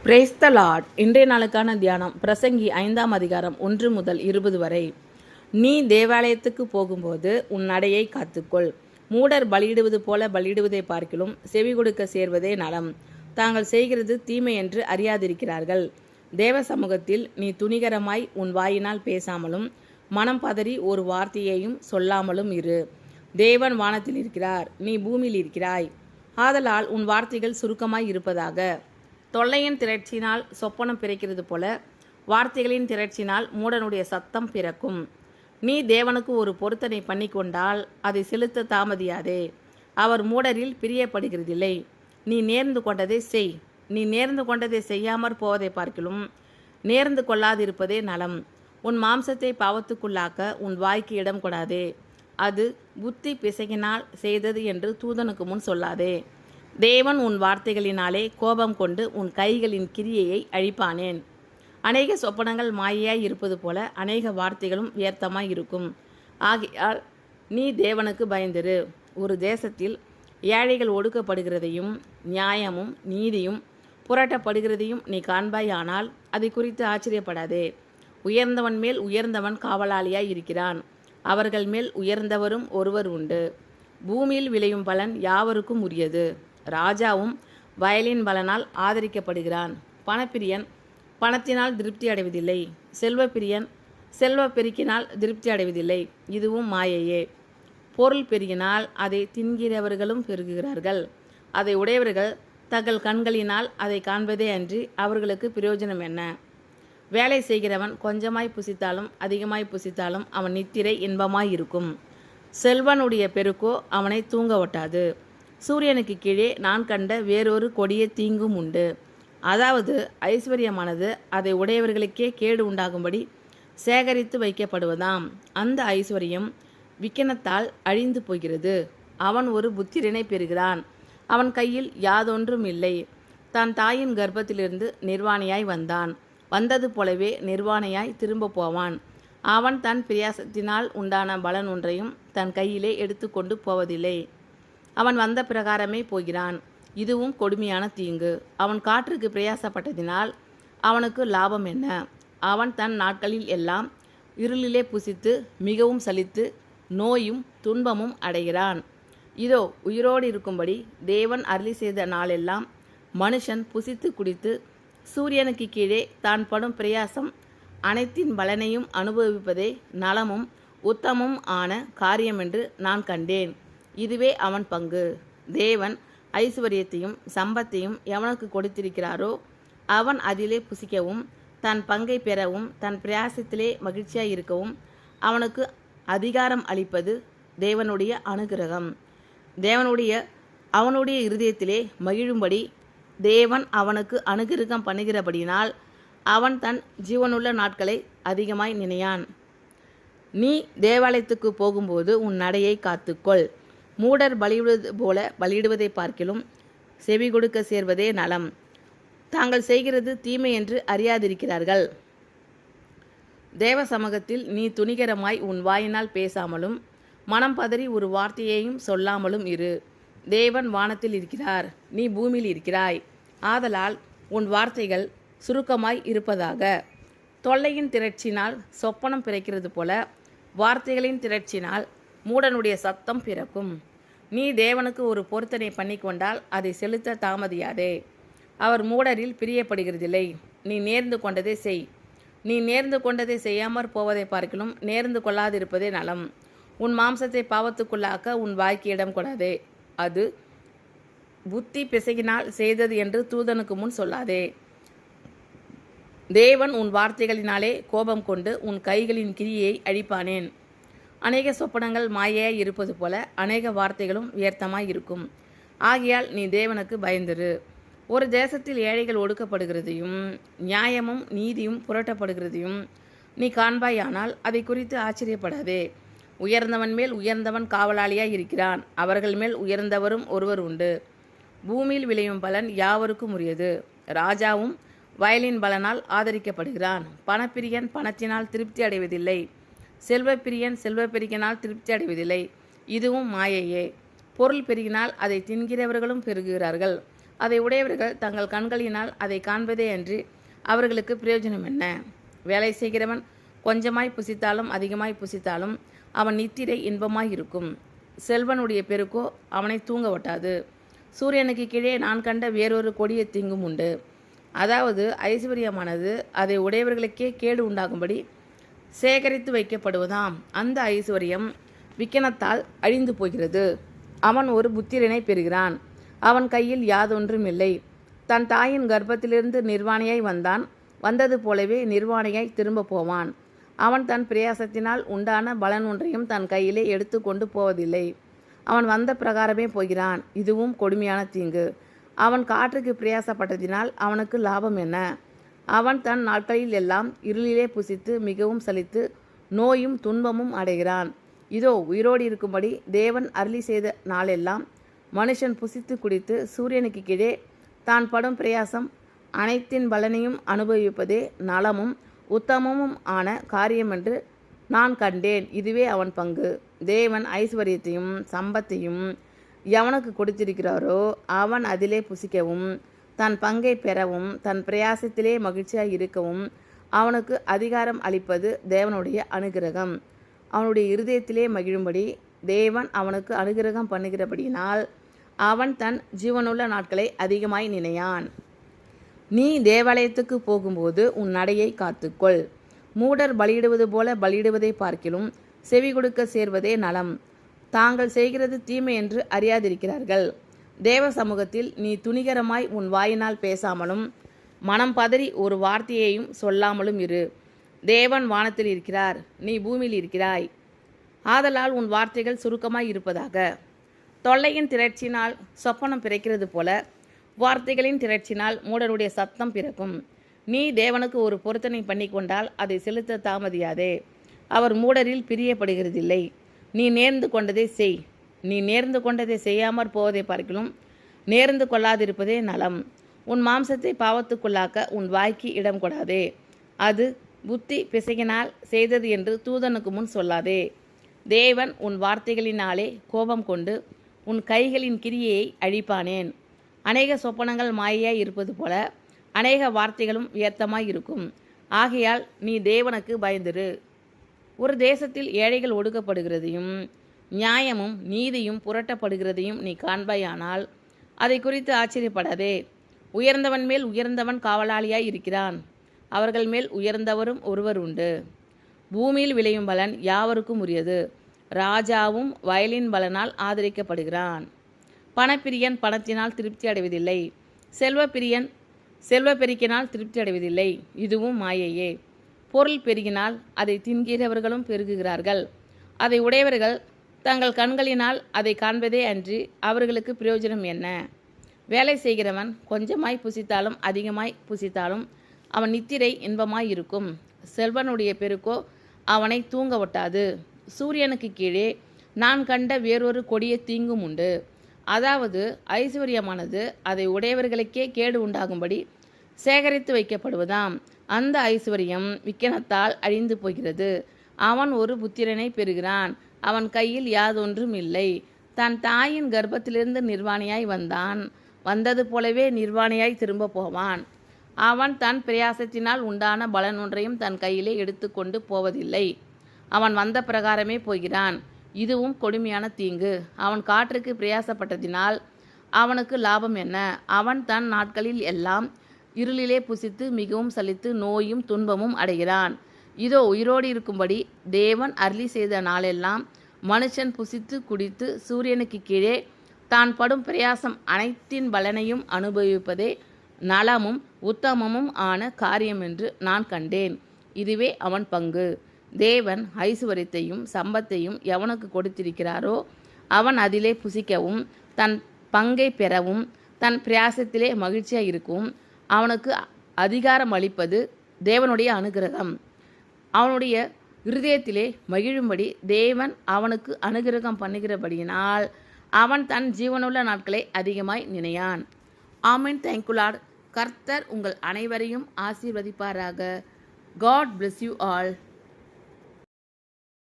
Praise the Lord. இன்றைய நாளுக்கான தியானம் பிரசங்கி 5ஆம் அதிகாரம் 1 முதல் 20 வரை. நீ தேவாலயத்துக்கு போகும்போது உன் நடையை காத்துக்கொள். மூடர் பலியிடுவது போல பலியிடுவதை பார்க்கிலும் செவி கொடுக்க சேர்வதே நலம். தாங்கள் செய்கிறது தீமை என்று அறியாதிருக்கிறார்கள். தேவ சமூகத்தில் நீ துணிகரமாய் உன் வாயினால் பேசாமலும் மனம் பதறி ஒரு வார்த்தையையும் சொல்லாமலும் இரு. தேவன் வானத்தில் இருக்கிறார், நீ பூமியில் இருக்கிறாய். ஆதலால் உன் வார்த்தைகள் சுருக்கமாய் இருப்பதாக. தொல்லையின் திரட்சினால் சொப்பனம் பிறக்கிறது போல வார்த்தைகளின் திரட்சினால் மூடனுடைய சத்தம் பிறக்கும். நீ தேவனுக்கு ஒரு பொருத்தனை பண்ணி கொண்டால் அதை செலுத்த தாமதியாதே. அவர் மூடரில் பிரியப்படுகிறதில்லை. நீ நேர்ந்து கொண்டதை செய். நீ நேர்ந்து கொண்டதை செய்யாமற் போவதை பார்க்கிலும் நேர்ந்து கொள்ளாதிருப்பதே நலம். உன் மாம்சத்தை பாவத்துக்குள்ளாக்க உன் வாய்க்கு இடம் கொடாதே. அது புத்தி பிசகினால் செய்தது என்று தூதனுக்கு முன் சொல்லாதே. தேவன் உன் வார்த்தைகளினாலே கோபம் கொண்டு உன் கைகளின் கிரியையை அழிப்பானேன். அநேக சொப்பனங்கள் மாயையாய் இருப்பது போல அநேக வார்த்தைகளும் வியர்த்தமாய் இருக்கும். ஆகையால் நீ தேவனுக்கு பயந்திரு. ஒரு தேசத்தில் ஏழைகள் ஒடுக்கப்படுகிறதையும் நியாயமும் நீதியும் புரட்டப்படுகிறதையும் நீ காண்பாயானால் அதை குறித்து ஆச்சரியப்படாதே. உயர்ந்தவன் மேல் உயர்ந்தவன் காவலாளியாய் இருக்கிறான். அவர்கள் மேல் உயர்ந்தவரும் ஒருவர் உண்டு. பூமியில் விளையும் பலன் யாவருக்கும் உரியது. ராஜாவும் வயலின் பலனால் ஆதரிக்கப்படுகிறான். பணப்பிரியன் பணத்தினால் திருப்தி அடைவதில்லை. செல்வப்பிரியன் செல்வ பெருக்கினால் திருப்தி அடைவதில்லை. இதுவும் மாயையே. பொருள் பெருகினால் அதை தின்கிறவர்களும் பெருகுகிறார்கள். அதை உடையவர்கள் தங்கள் கண்களினால் அதை காண்பதே அன்றி அவர்களுக்கு பிரயோஜனம் என்ன? வேலை செய்கிறவன் கொஞ்சமாய் புசித்தாலும் அதிகமாய் புசித்தாலும் அவன் நித்திரை இன்பமாயிருக்கும். செல்வனுடைய பெருக்கோ அவனை தூங்க ஒட்டாது. சூரியனுக்கு கீழே நான் கண்ட வேறொரு கொடிய தீங்கும் உண்டு. அதாவது ஐஸ்வர்யமானது அதை உடையவர்களுக்கே கேடு உண்டாகும்படி சேகரித்து வைக்கப்படுவதாம். அந்த ஐஸ்வர்யம் விக்கினத்தால் அழிந்து போகிறது. அவன் ஒரு புத்திரனை பெறுகிறான். அவன் கையில் யாதொன்றும் இல்லை. தான் தாயின் கர்ப்பத்திலிருந்து நிர்வாணியாய் வந்தான். வந்தது போலவே நிர்வாணியாய் திரும்ப போவான். அவன் தன் பிரயாசத்தினால் உண்டான பலன் ஒன்றையும் தன் கையிலே எடுத்துக்கொண்டு போவதில்லை. அவன் வந்த பிரகாரமே போகிறான். இதுவும் கொடுமையான தீங்கு. அவன் காற்றுக்கு பிரயாசப்பட்டதினால் அவனுக்கு லாபம் என்ன? அவன் தன் நாட்களில் எல்லாம் இருளிலே புசித்து மிகவும் சலித்து நோயும் துன்பமும் அடைகிறான். இதோ உயிரோடு இருக்கும்படி தேவன் அருளி செய்த நாளெல்லாம் மனுஷன் புசித்து குடித்து சூரியனுக்கு கீழே தான் படும் பிரயாசம் அனைத்தின் பலனையும் அனுபவிப்பதே நலமும் உத்தமும் ஆன காரியமென்று நான் கண்டேன். இதுவே அவன் பங்கு. தேவன் ஐஸ்வர்யத்தையும் சம்பத்தையும் எவனுக்கு கொடுத்திருக்கிறாரோ அவன் அதிலே புசிக்கவும் தன் பங்கை பெறவும் தன் பிரயாசத்திலே மகிழ்ச்சியாய் இருக்கவும் அவனுக்கு அதிகாரம் அளிப்பது தேவனுடைய அனுகிரகம். அவனுடைய இருதயத்திலே மகிழும்படி தேவன் அவனுக்கு அனுகிரகம் பண்ணுகிறபடினால் அவன் தன் ஜீவனுள்ள நாட்களை அதிகமாய் நினையான். நீ தேவாலயத்துக்கு போகும்போது உன் நடையை காத்துக்கொள். மூடர் பலியிடுவது போல பலியிடுவதை பார்க்கிலும் செவி கொடுக்க சேர்வதே நலம். தாங்கள் செய்கிறது தீமை என்று அறியாதிருக்கிறார்கள். தேவ சமூகத்தில் நீ துணிகரமாய் உன் வாயினால் பேசாமலும் மனம் பதறி ஒரு வார்த்தையையும் சொல்லாமலும் இரு. தேவன் வானத்தில் இருக்கிறார், நீ பூமியில் இருக்கிறாய். ஆதலால் உன் வார்த்தைகள் சுருக்கமாய் இருப்பதாக. தொல்லையின் திரட்சினால் சொப்பனம் பிறக்கிறது போல வார்த்தைகளின் திரட்சினால் மூடனுடைய சத்தம் பிறக்கும். நீ தேவனுக்கு ஒரு பொருத்தனை பண்ணி கொண்டால் அதை செலுத்த தாமதியாதே. அவர் மூடரில் பிரியப்படுகிறதில்லை. நீ நேர்ந்து கொண்டதை செய். நீ நேர்ந்து கொண்டதை செய்யாமற் போவதை பார்க்கிலும் நேர்ந்து கொள்ளாதிருப்பதே நலம். உன் மாம்சத்தை பாவத்துக்குள்ளாக்க உன் வாய்க்கு இடம் கொடாதே. அது புத்தி பிசகினால் செய்தது என்று தூதனுக்கு முன் சொல்லாதே. தேவன் உன் வார்த்தைகளினாலே கோபம் கொண்டு உன் கைகளின் கிரியையை அழிப்பானேன். அநேக சொப்பனங்கள் மாயையாய் இருப்பது போல அநேக வார்த்தைகளும் வியர்த்தமாய் இருக்கும். ஆகையால் நீ தேவனுக்கு பயந்திரு. ஒரு தேசத்தில் ஏழைகள் ஒடுக்கப்படுகிறதையும் நியாயமும் நீதியும் புரட்டப்படுகிறதையும் நீ காண்பாயானால் அதை குறித்து ஆச்சரியப்படாதே. உயர்ந்தவன் மேல் உயர்ந்தவன் காவலாளியாய் இருக்கிறான். அவர்கள் மேல் உயர்ந்தவரும் ஒருவர் உண்டு. பூமியில் விளையும் பலன் யாவருக்கும் உரியது. ராஜாவும் வயலின் பலனால் ஆதரிக்கப்படுகிறான். பணப்பிரியன் பணத்தினால் திருப்தி அடைவதில்லை. செல்வப்பிரியன் செல்வ பெருக்கினால் திருப்தி அடைவதில்லை. இதுவும் மாயையே. பொருள் பெருகினால் அதை தின்கிறவர்களும் பெருகுகிறார்கள். அதை உடையவர்கள் தங்கள் கண்களினால் அதை காண்பதே அன்றி அவர்களுக்கு பிரயோஜனம் என்ன? வேலை செய்கிறவன் கொஞ்சமாய் புசித்தாலும் அதிகமாய் புசித்தாலும் அவன் நித்திரை இன்பமாய் இருக்கும். செல்வனுடைய பெருக்கோ அவனை தூங்க ஒட்டாது. சூரியனுக்கு கீழே நான் கண்ட வேறொரு கொடிய தீங்கும் உண்டு. அதாவது ஐஸ்வர்யமானது அதை உடையவர்களுக்கே கேடு உண்டாகும்படி சேகரித்து வைக்கப்படுவதாம். அந்த ஐஸ்வர்யம் விக்கினத்தால் அழிந்து போகிறது. அவன் ஒரு புத்திரனை பெறுகிறான். அவன் கையில் யாதொன்றும் இல்லை. தன் தாயின் கர்ப்பத்திலிருந்து நிர்வாணியாய் வந்தான். வந்தது போலவே நிர்வாணியாய் திரும்ப போவான். அவன் தன் பிரயாசத்தினால் உண்டான பலன் ஒன்றையும் தன் கையிலே எடுத்து கொண்டு போவதில்லை. அவன் வந்த பிரகாரமே போகிறான். இதுவும் கொடுமையான தீங்கு. அவன் காற்றுக்கு பிரயாசப்பட்டதினால் அவனுக்கு லாபம் என்ன? அவன் தன் நாட்களில் எல்லாம் இருளிலே புசித்து மிகவும் சலித்து நோயும் துன்பமும் அடைகிறான். இதோ உயிரோடு இருக்கும்படி தேவன் அருளி செய்த நாளெல்லாம் மனுஷன் புசித்து குடித்து சூரியனுக்கு கீழே தான் படும் பிரயாசம் அனைத்தின் பலனையும் அனுபவிப்பதே நலமும் உத்தமமும் ஆன காரியமென்று நான் கண்டேன். இதுவே அவன் பங்கு. தேவன் ஐஸ்வர்யத்தையும் சம்பத்தையும் எவனுக்கு கொடுத்திருக்கிறாரோ அவன் அதிலே புசிக்கவும் தன் பங்கை பெறவும் தன் பிரயாசத்திலே மகிழ்ச்சியாக இருக்கவும் அவனுக்கு அதிகாரம் அளிப்பது தேவனுடைய அனுகிரகம். அவனுடைய இருதயத்திலே மகிழும்படி தேவன் அவனுக்கு அனுகிரகம் பண்ணுகிறபடியினால் அவன் தன் ஜீவனுள்ள நாட்களை அதிகமாய் நினையான். நீ தேவாலயத்துக்கு போகும்போது உன் நடையை காத்துக்கொள். மூடர் பலியிடுவது போல பலியிடுவதை பார்க்கிலும் செவி கொடுக்க சேர்வதே நலம். தாங்கள் செய்கிறது தீமை என்று அறியாதிருக்கிறார்கள். தேவ சமூகத்தில் நீ துணிகரமாய் உன் வாயினால் பேசாமலும் மனம் பதறி ஒரு வார்த்தையையும் சொல்லாமலும் இரு. தேவன் வானத்தில் இருக்கிறார், நீ பூமியில் இருக்கிறாய். ஆதலால் உன் வார்த்தைகள் சுருக்கமாய் இருப்பதாக. தொல்லையின் திரட்சினால் சொப்பனம் பிறக்கிறது போல வார்த்தைகளின் திரட்சினால் மூடருடைய சத்தம் பிறக்கும். நீ தேவனுக்கு ஒரு பொருத்தனை பண்ணி கொண்டால் அதை செலுத்த தாமதியாதே. அவர் மூடரில் பிரியப்படுகிறதில்லை. நீ நேர்ந்து கொண்டதை செய். நீ நேர்ந்து கொண்டதை செய்யாமற் போவதை பார்க்கிலும் நேர்ந்து கொள்ளாதிருப்பதே நலம். உன் மாம்சத்தை பாவத்துக்குள்ளாக்க உன் வாய்க்கு இடம் கொடாதே. அது புத்தி பிசகினால் செய்தது என்று தூதனுக்கு முன் சொல்லாதே. தேவன் உன் வார்த்தைகளினாலே கோபம் கொண்டு உன் கைகளின் கிரியையை அழிப்பானேன். அநேக சொப்பனங்கள் மாயையாய் இருப்பது போல அநேக வார்த்தைகளும் வியர்த்தமாய் இருக்கும். ஆகையால் நீ தேவனுக்கு பயந்திரு. ஒரு தேசத்தில் ஏழைகள் ஒடுக்கப்படுகிறதையும் நியாயமும் நீதியும் புரட்டப்படுகிறதையும் நீ காண்பாயானால் அதை குறித்து ஆச்சரியப்படாதே. உயர்ந்தவன் மேல் உயர்ந்தவன் காவலாளியாய் இருக்கிறான். அவர்கள் மேல் உயர்ந்தவரும் ஒருவர் உண்டு. பூமியில் விளையும் பலன் யாவருக்கும் உரியது. ராஜாவும் வயலின் பலனால் ஆதரிக்கப்படுகிறான். பணப்பிரியன் பணத்தினால் திருப்தி அடைவதில்லை. செல்வப்பிரியன் செல்வ பெருக்கினால் திருப்தி அடைவதில்லை. இதுவும் மாயையே. பொருள் பெருகினால் அதை தின்கிறவர்களும் பெருகுகிறார்கள். அதை உடையவர்கள் தங்கள் கண்களினால் அதை காண்பதே அன்றி அவர்களுக்கு பிரயோஜனம் என்ன? வேலை செய்கிறவன் கொஞ்சமாய் புசித்தாலும் அதிகமாய் புசித்தாலும் அவன் நித்திரை இன்பமாய் இருக்கும். செல்வனுடைய பெருக்கோ அவனை தூங்க ஒட்டாது. சூரியனுக்கு கீழே நான் கண்ட வேறொரு கொடிய தீங்கும் உண்டு. அதாவது ஐஸ்வர்யமானது அதை உடையவர்களுக்கே கேடு உண்டாகும்படி சேகரித்து வைக்கப்படுவதாம். அந்த ஐஸ்வர்யம் விக்கினத்தால் அழிந்து போகிறது. அவன் ஒரு புத்திரனை பெறுகிறான். அவன் கையில் யாதொன்றும் இல்லை. தன் தாயின் கர்ப்பத்திலிருந்து நிர்வாணியாய் வந்தான். வந்தது போலவே நிர்வாணியாய் திரும்ப போவான். அவன் தன் பிரயாசத்தினால் உண்டான பலன் ஒன்றையும் தன் கையிலே எடுத்து கொண்டு போவதில்லை. அவன் வந்த பிரகாரமே போகிறான். இதுவும் கொடுமையான தீங்கு. அவன் காற்றுக்கு பிரயாசப்பட்டதினால் அவனுக்கு லாபம் என்ன? அவன் தன் நாட்களில் எல்லாம் இருளிலே புசித்து மிகவும் சலித்து நோயும் துன்பமும் அடைகிறான். இதோ உயிரோடு இருக்கும்படி தேவன் அருளி செய்த நாளெல்லாம் மனுஷன் புசித்து குடித்து சூரியனுக்கு கீழே தான் படும் பிரயாசம் அனைத்தின் பலனையும் அனுபவிப்பதே நலமும் உத்தமமும் ஆன காரியம் என்று நான் கண்டேன். இதுவே அவன் பங்கு. தேவன் ஐசுவரியத்தையும் சம்பத்தையும் எவனுக்கு கொடுத்திருக்கிறாரோ அவன் அதிலே புசிக்கவும் தன் பங்கை பெறவும் தன் பிரயாசத்திலே மகிழ்ச்சியாக இருக்கவும் அவனுக்கு அதிகாரம் அளிப்பது தேவனுடைய அனுகிரகம். அவனுடைய இருதயத்திலே மகிழும்படி தேவன் அவனுக்கு அனுகிரகம் பண்ணுகிறபடியினால் அவன் தன் ஜீவனுள்ள நாட்களை அதிகமாய் நினையான். ஆமென். Thank you Lord. கர்த்தர் உங்கள் அனைவரையும் ஆசீர்வதிப்பாராக. God bless you all.